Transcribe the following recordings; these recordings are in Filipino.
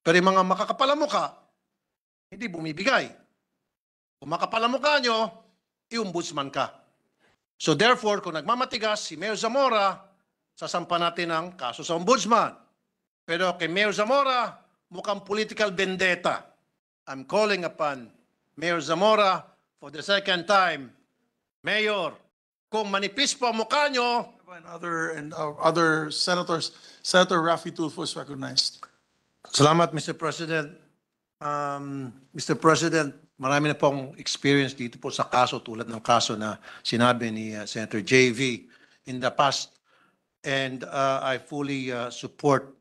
Pero yung mga makakapalamuka, hindi bumibigay. Kung makapalamuka nyo, i-ombudsman ka. So therefore, kung nagmamatigas si Mayor Zamora, sasampa natin ang kaso sa ombudsman. Pero kay Mayor Zamora, mukhang political vendetta. I'm calling upon Mayor Zamora for the second time. Mayor, kung manipis po ang mukha nyo, And other senators, Senator Raffy Tulfo is recognized. salamat, Mr. President. Mr. President, marami na pong experience dito po sa kaso tulad ng kaso na sinabi ni Senator JV in the past. And I fully support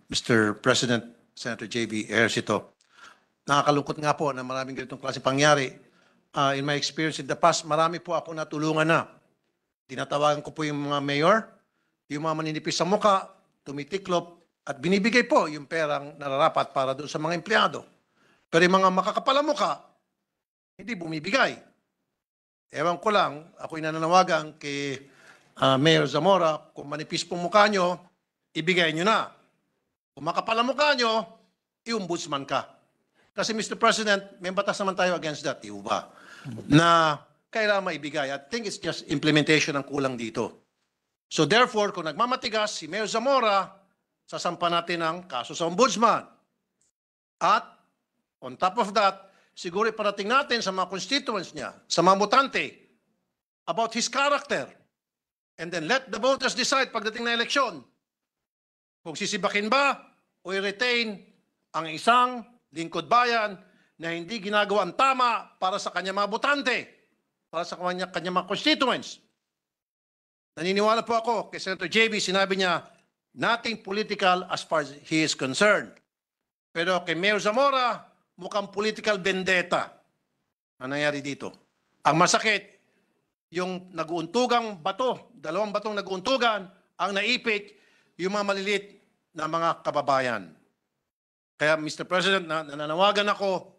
Mr. President, Senator JV Ejercito. Nakakalungkot nga po na maraming ganitong klase pangyari. In my experience in the past, marami po ako natulungan na. Tinatawagan ko po yung mga mayor, yung mga maninipis sa muka, tumitiklop, at binibigay po yung perang nararapat para doon sa mga empleyado. Pero yung mga makakapala muka, hindi bumibigay. Ewan ko lang, ako'y nananawagan kay Mayor Zamora, kung manipis pong mukha nyo, ibigay nyo na. Kung makapala mukha nyo, i-ombudsman ka. Kasi Mr. President, may batas naman tayo against that, di ba? Na kailangan maibigay. I think it's just implementation ang kulang dito. So therefore, kung nagmamatigas si Mayor Zamora, sasampa natin ang kaso sa ombudsman. At on top of that, siguro iparating natin sa mga constituents niya, sa mga botante, about his character. And then let the voters decide pagdating na eleksyon kung sisibakin ba o i-retain ang isang lingkod bayan na hindi ginagawa ang tama para sa kanya mga botante, para sa kanya mga constituents. Naniniwala po ako kay Senator JB, sinabi niya, nothing political as far as he is concerned. Pero kay Mayor Zamora, mukhang political vendetta ang nangyari dito. Ang masakit, yung nag-uuntugang bato, dalawang batong nag-uuntugan, ang naipit yung mga maliliit na mga kababayan. Kaya Mr. President, nananawagan ako,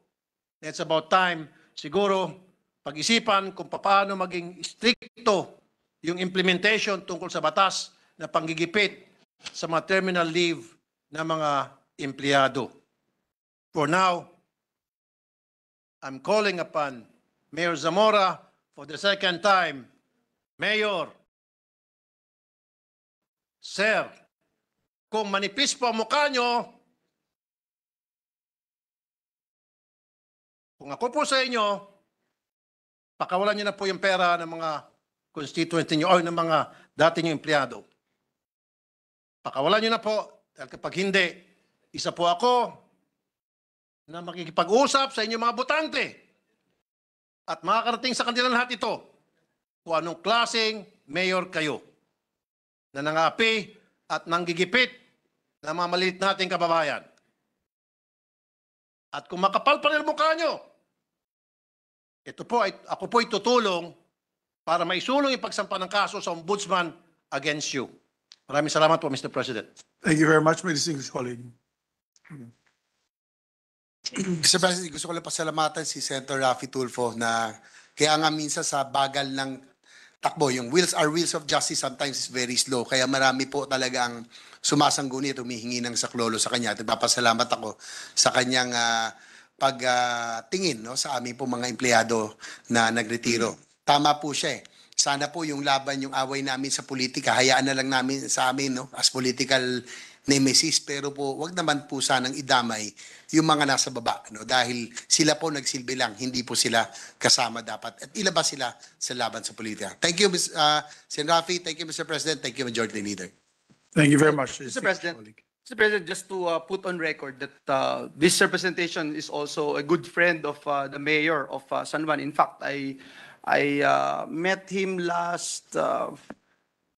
it's about time, siguro, pag-isipan kung paano maging stricto yung implementation tungkol sa batas na panggigipit sa mga terminal leave ng mga empleyado. For now, I'm calling upon Mayor Zamora for the second time. Mayor, Sir, kung manipis po ang mukha nyo, kung ako po sa inyo, pakawalan nyo na po yung pera ng mga constituent niyo o ng mga dati nyo empleyado. Pakawalan nyo na po, dahil kapag hindi, isa po ako na makikipag-usap sa inyo mga botante at makakarating sa kanila lahat ito kung anong klaseng mayor kayo na nangapi at nanggigipit ng mga maliit nating kababayan. At kung makapal pa rin mukha nyo, ito po, ako po tutulong para maisulong yung pagsampa ng kaso sa ombudsman against you. Maraming salamat po, Mr. President. Thank you very much, my distinguished colleague. Mr. President, gusto ko lang pasalamatan si Senator Raffy Tulfo na kaya nga minsan sa bagal ng takbo, yung wheels of justice sometimes is very slow. Kaya marami po talaga ang sumasangguni at humihingi ng saklolo sa kanya. At nagpapasalamat ako sa kanyang pagtingin sa aming po mga empleyado na nagretiro. Tama po siya eh. Sana po yung laban, yung away namin sa politika, hayaan na lang namin sa amin as political nemesis. Pero po, wag naman po sanang idamay yung mga nasa baba. Dahil sila po nagsilbi lang, hindi po sila kasama dapat. At ilabas sila sa laban sa politika. Thank you, Sen. Raffy. Thank you, Mr. President. Thank you, Majority Leader. Thank you very much, Mr. President. Mr. President, just to put on record that this representation is also a good friend of the mayor of San Juan. In fact, I met him last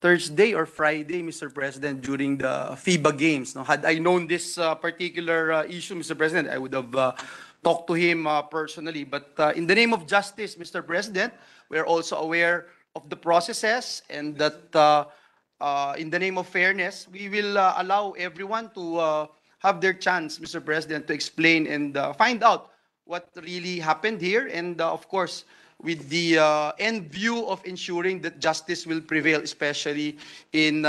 Thursday or Friday, Mr. President, during the FIBA Games. Had I known this particular issue, Mr. President, I would have talked to him personally. But in the name of justice, Mr. President, we are also aware of the processes and that in the name of fairness, we will allow everyone to have their chance, Mr. President, to explain and find out what really happened here. And of course, with the end view of ensuring that justice will prevail, especially in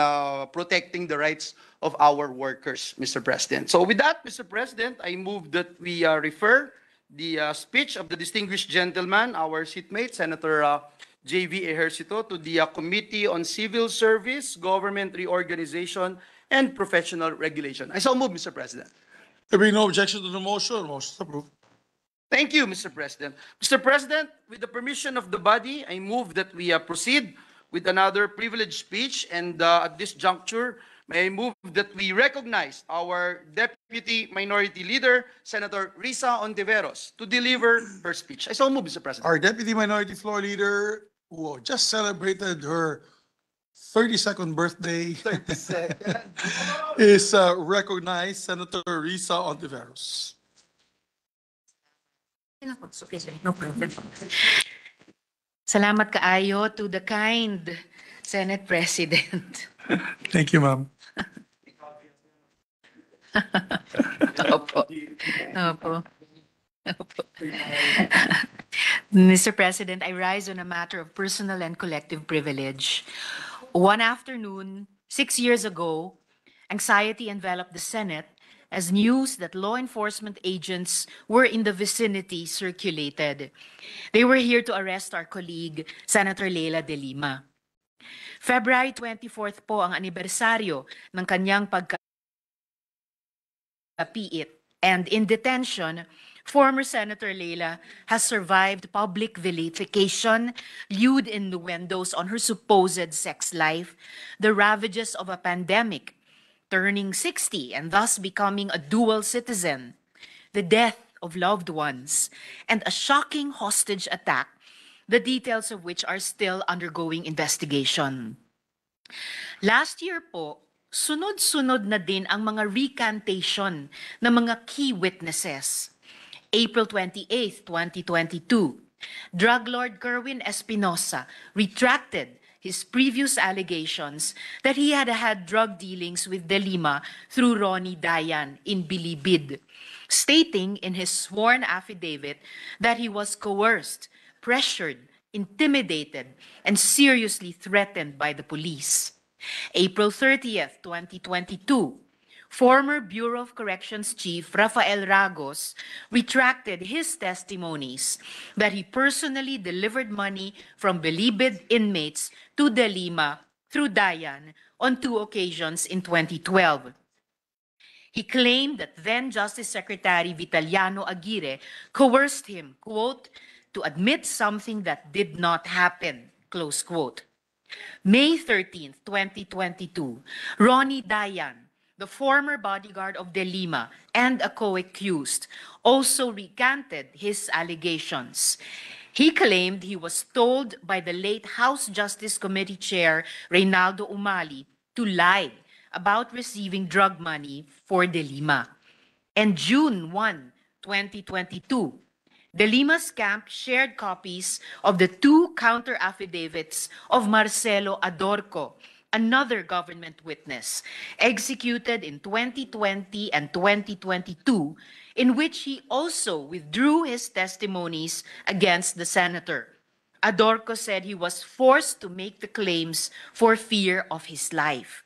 protecting the rights of our workers, Mr. President. So with that, Mr. President, I move that we refer the speech of the distinguished gentleman, our seatmate, Senator J.V. Ejercito, to the Committee on Civil Service, Government Reorganization, and Professional Regulation. I so move, Mr. President. There being no objection to the motion is approved. Thank you, Mr. President. Mr. President, with the permission of the body, I move that we proceed with another privileged speech, and at this juncture, may I move that we recognize our Deputy Minority Leader, Senator Risa Ontiveros, to deliver her speech. I so move, Mr. President. Our Deputy Minority Floor Leader, who just celebrated her 32nd birthday, is recognized, Senator Risa Ontiveros. No problem. Salamat kaayo to the kind Senate President. Thank you, ma'am. Opo. Opo. Opo. Mr. President, I rise on a matter of personal and collective privilege. One afternoon, 6 years ago, anxiety enveloped the Senate as news that law enforcement agents were in the vicinity circulated. They were here to arrest our colleague, Senator Leila de Lima. February 24th po ang anibersaryo ng kanyang pagkapiit, and in detention, former Senator Leila has survived public vilification, lewd innuendos on her supposed sex life, the ravages of a pandemic, turning 60 and thus becoming a dual citizen, the death of loved ones, and a shocking hostage attack, the details of which are still undergoing investigation. Last year po, sunod-sunod na din ang mga recantation ng mga key witnesses. April 28, 2022, drug lord Kerwin Espinosa retracted his previous allegations that he had had drug dealings with De Lima through Ronnie Dayan in Bilibid, stating in his sworn affidavit that he was coerced, pressured, intimidated, and seriously threatened by the police. April 30th, 2022, former Bureau of Corrections Chief Rafael Ragos retracted his testimonies that he personally delivered money from Bilibid inmates to De Lima through Dayan on 2 occasions in 2012. He claimed that then Justice Secretary Vitaliano Aguirre coerced him, quote, to admit something that did not happen, close quote. May 13th, 2022, Ronnie Dayan, the former bodyguard of De Lima and a co-accused, also recanted his allegations. He claimed he was told by the late House Justice Committee Chair Reynaldo Umali to lie about receiving drug money for De Lima. And June 1, 2022, De Lima's camp shared copies of the 2 counter affidavits of Marcelo Adorco, another government witness, executed in 2020 and 2022, in which he also withdrew his testimonies against the senator. Adorco said he was forced to make the claims for fear of his life.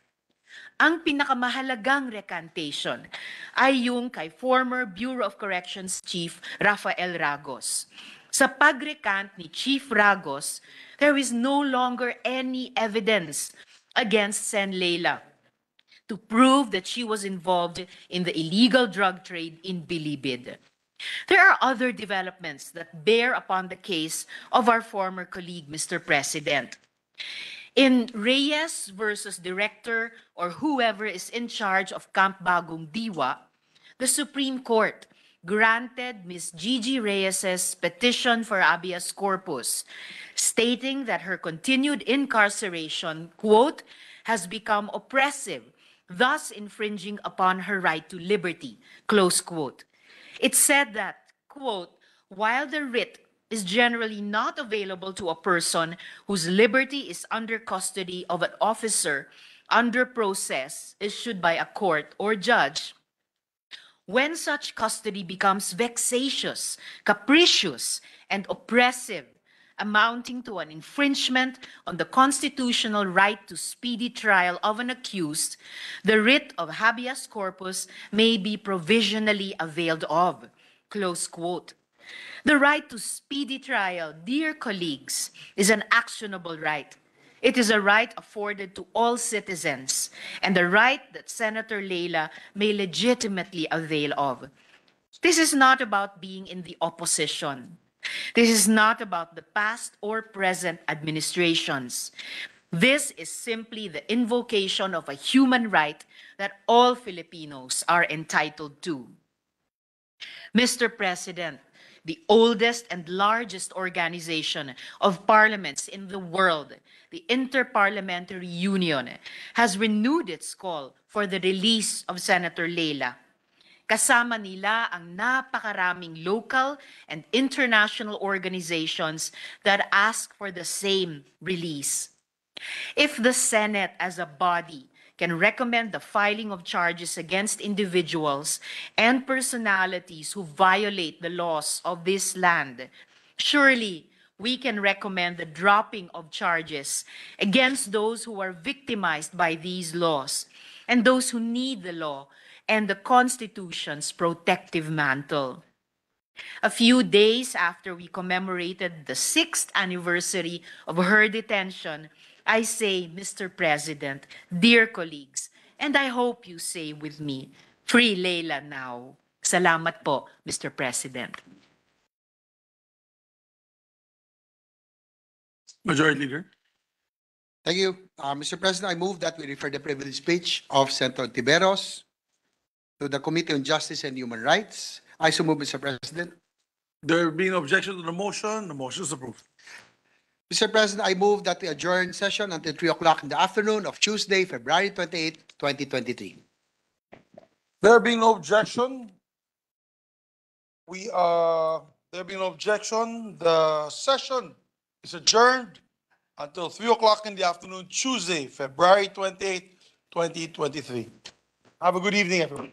Ang pinakamahalagang recantation ay yung kay former Bureau of Corrections Chief Rafael Ragos. Sa pagrecant ni Chief Ragos, there is no longer any evidence against Sen Leila to prove that she was involved in the illegal drug trade in Bilibid. There are other developments that bear upon the case of our former colleague, Mr. President. In Reyes versus Director or whoever is in charge of Camp Bagong Diwa, the Supreme Court granted Ms. Gigi Reyes's petition for habeas corpus, stating that her continued incarceration, quote, has become oppressive, thus infringing upon her right to liberty, close quote. It said that, quote, while the writ is generally not available to a person whose liberty is under custody of an officer under process issued by a court or judge, when such custody becomes vexatious, capricious, and oppressive, amounting to an infringement on the constitutional right to speedy trial of an accused, the writ of habeas corpus may be provisionally availed of. Close quote. The right to speedy trial, dear colleagues, is an actionable right. It is a right afforded to all citizens, and a right that Senator Leila may legitimately avail of. This is not about being in the opposition. This is not about the past or present administrations. This is simply the invocation of a human right that all Filipinos are entitled to. Mr. President, the oldest and largest organization of parliaments in the world, the Interparliamentary Union, has renewed its call for the release of Senator Leila. Kasama nila ang napakaraming local and international organizations that ask for the same release. If the Senate as a body can recommend the filing of charges against individuals and personalities who violate the laws of this land, surely we can recommend the dropping of charges against those who are victimized by these laws and those who need the law and the Constitution's protective mantle. A few days after we commemorated the 6th anniversary of her detention, I say, Mr. President, dear colleagues, and I hope you say with me, free Leila now. Salamat po, Mr. President. Majority Leader. Thank you. Mr. President, I move that we refer the privilege speech of Senator Tiberos to the Committee on Justice and Human Rights. I so move, Mr. President. There being no objection to the motion is approved. Mr. President, I move that we adjourn session until 3 o'clock in the afternoon of Tuesday, February 28, 2023. There being no objection, the session is adjourned until 3 o'clock in the afternoon, Tuesday, February 28, 2023. Have a good evening, everyone.